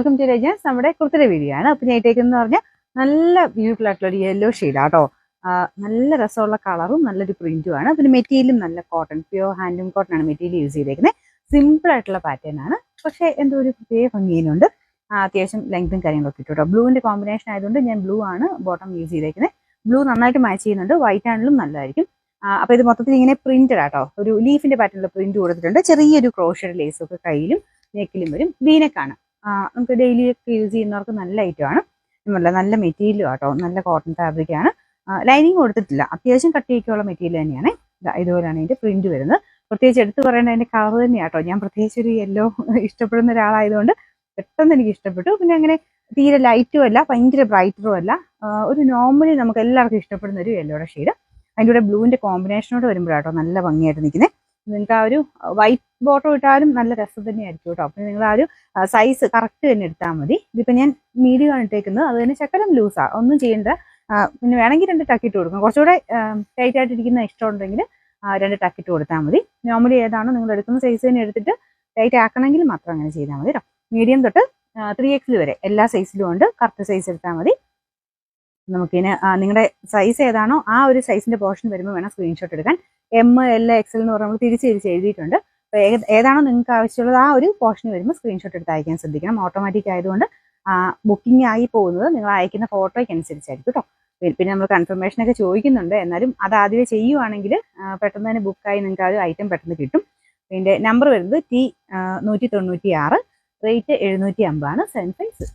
Welcome to രജൻസ്. നമ്മുടെ കുർത്തയുടെ video ആണ്. അപ്പം ഞാൻ ഇട്ടേക്കെന്ന് പറഞ്ഞാൽ നല്ല ബ്യൂട്ടിഫുൾ ആയിട്ടുള്ള ഒരു യെല്ലോ ഷെയ്ഡാട്ടോ. നല്ല രസമുള്ള കളറും നല്ലൊരു പ്രിന്റും ആണ്. പിന്നെ മെറ്റീരിയലും നല്ല കോട്ടൺ, പ്യുവർ ഹാൻഡ്ലൂം കോട്ടൺ ആണ് മെറ്റീരിയൽ യൂസ് ചെയ്തേക്കുന്നത്. സിമ്പിൾ ആയിട്ടുള്ള പാറ്റേൺ ആണ്, പക്ഷേ എന്തോ ഒരു പ്രത്യേക ഭംഗിയുണ്ട്. അത്യാവശ്യം ലെങ്തും കാര്യങ്ങളൊക്കെ ഇട്ടു കേട്ടോ. ബ്ലൂവിന്റെ കോമ്പിനേഷൻ ആയതുകൊണ്ട് ഞാൻ ബ്ലൂ ആണ് ബോട്ടം യൂസ് ചെയ്തേക്കുന്നത്. ബ്ലൂ നന്നായിട്ട് മാച്ച് ചെയ്യുന്നുണ്ട്, വൈറ്റ് ആണെങ്കിലും നല്ലതായിരിക്കും. അപ്പോൾ ഇത് മൊത്തത്തിൽ ഇങ്ങനെ പ്രിന്റഡ് ആട്ടോ, ഒരു ലീഫിന്റെ പാറ്റേണിലുള്ള പ്രിന്റ് കൊടുത്തിട്ടുണ്ട്. ചെറിയൊരു ക്രോഷഡ് ലേസ് ഒക്കെ കയ്യിലും നെക്കിലും വരും. വീനക്കാണ്. നമുക്ക് ഡെയിലി ഒക്കെ യൂസ് ചെയ്യുന്നവർക്ക് നല്ല ഐറ്റമാണ്. നല്ല മെറ്റീരിയലും ആട്ടോ, നല്ല കോട്ടൺ ഫാബ്രിക് ആണ്. ലൈനിങ് കൊടുത്തിട്ടില്ല, അത്യാവശ്യം കട്ടിയൊക്കെയുള്ള മെറ്റീരിയൽ തന്നെയാണ്. ഇതുപോലെയാണ് ഇതിന്റെ പ്രിന്റ് വരുന്നത്. പ്രത്യേകിച്ച് എടുത്തു പറയേണ്ട അതിന്റെ കളർ തന്നെയാട്ടോ. ഞാൻ പ്രത്യേകിച്ച് ഒരു യെല്ലോ ഇഷ്ടപ്പെടുന്ന ഒരാളായതുകൊണ്ട് പെട്ടെന്ന് എനിക്ക് ഇഷ്ടപ്പെട്ടു. പിന്നെ അങ്ങനെ തീരെ ലൈറ്റും അല്ല, ഭയങ്കര ബ്രൈറ്ററും അല്ല, ഒരു നോർമലി നമുക്ക് എല്ലാവർക്കും ഇഷ്ടപ്പെടുന്ന ഒരു യെല്ലോയുടെ ഷെയ്ഡ്. അതിൻ്റെ കൂടെ ബ്ലൂവിന്റെ കോമ്പിനേഷനോട് വരുമ്പോഴാട്ടോ നല്ല ഭംഗിയായിട്ട് നിൽക്കുന്നത്. നിങ്ങൾക്ക് ആ ഒരു വൈറ്റ് ബോട്ടം ഇട്ടാലും നല്ല രസം തന്നെയായിരിക്കും കേട്ടോ. അപ്പം നിങ്ങൾ ആ ഒരു സൈസ് കറക്റ്റ് തന്നെ എടുത്താൽ മതി. ഇതിപ്പോൾ ഞാൻ മീഡിയം ആണ് ഇട്ടേക്കുന്നത്, അത് തന്നെ ശകലം ലൂസാണ്, ഒന്നും ചെയ്യേണ്ട. പിന്നെ വേണമെങ്കിൽ 2 ടക്കിട്ട് കൊടുക്കും. കുറച്ചുകൂടെ ടൈറ്റ് ആയിട്ടിരിക്കുന്ന ഇഷ്ടം ഉണ്ടെങ്കിൽ 2 ടക്കിട്ട് കൊടുത്താൽ മതി. നോർമലി ഏതാണോ നിങ്ങൾ എടുക്കുന്ന സൈസ് തന്നെ എടുത്തിട്ട് ടൈറ്റ് ആക്കണമെങ്കിൽ മാത്രം അങ്ങനെ ചെയ്താൽ മതി കേട്ടോ. മീഡിയം തൊട്ട് 3XL വരെ എല്ലാ സൈസിലും ഉണ്ട്. കറക്റ്റ് സൈസ് എടുത്താൽ മതി. നമുക്കിന് നിങ്ങളുടെ സൈസ് ഏതാണോ ആ ഒരു സൈസിന്റെ പോർഷൻ വരുമ്പോൾ വേണം സ്ക്രീൻഷോട്ട് എടുക്കാൻ. ML XL എന്ന് പറഞ്ഞാൽ നമ്മൾ തിരിച്ച് എഴുതിയിട്ടുണ്ട്. അപ്പോൾ ഏതാണോ നിങ്ങൾക്ക് ആവശ്യമുള്ളത് ആ ഒരു പോർഷൻ വരുമ്പോൾ സ്ക്രീൻഷോട്ട് എടുത്ത് അയക്കാൻ ശ്രദ്ധിക്കണം. ഓട്ടോമാറ്റിക് ആയതുകൊണ്ട് ബുക്കിംഗ് ആയി പോകുന്നത് നിങ്ങൾ അയക്കുന്ന ഫോട്ടോയ്ക്ക് അനുസരിച്ചായിരിക്കും കേട്ടോ. പിന്നെ നമ്മൾ കൺഫർമേഷനൊക്കെ ചോദിക്കുന്നുണ്ട്, എന്നാലും അത് ആദ്യമേ ചെയ്യുവാണെങ്കിൽ പെട്ടെന്ന് തന്നെ ബുക്കായി നിങ്ങൾക്ക് ആ ഒരു ഐറ്റം പെട്ടെന്ന് കിട്ടും. ഇതിൻ്റെ നമ്പർ വരുന്നത് T196, റേറ്റ് 750 ആണ്. 7 സൈസ്.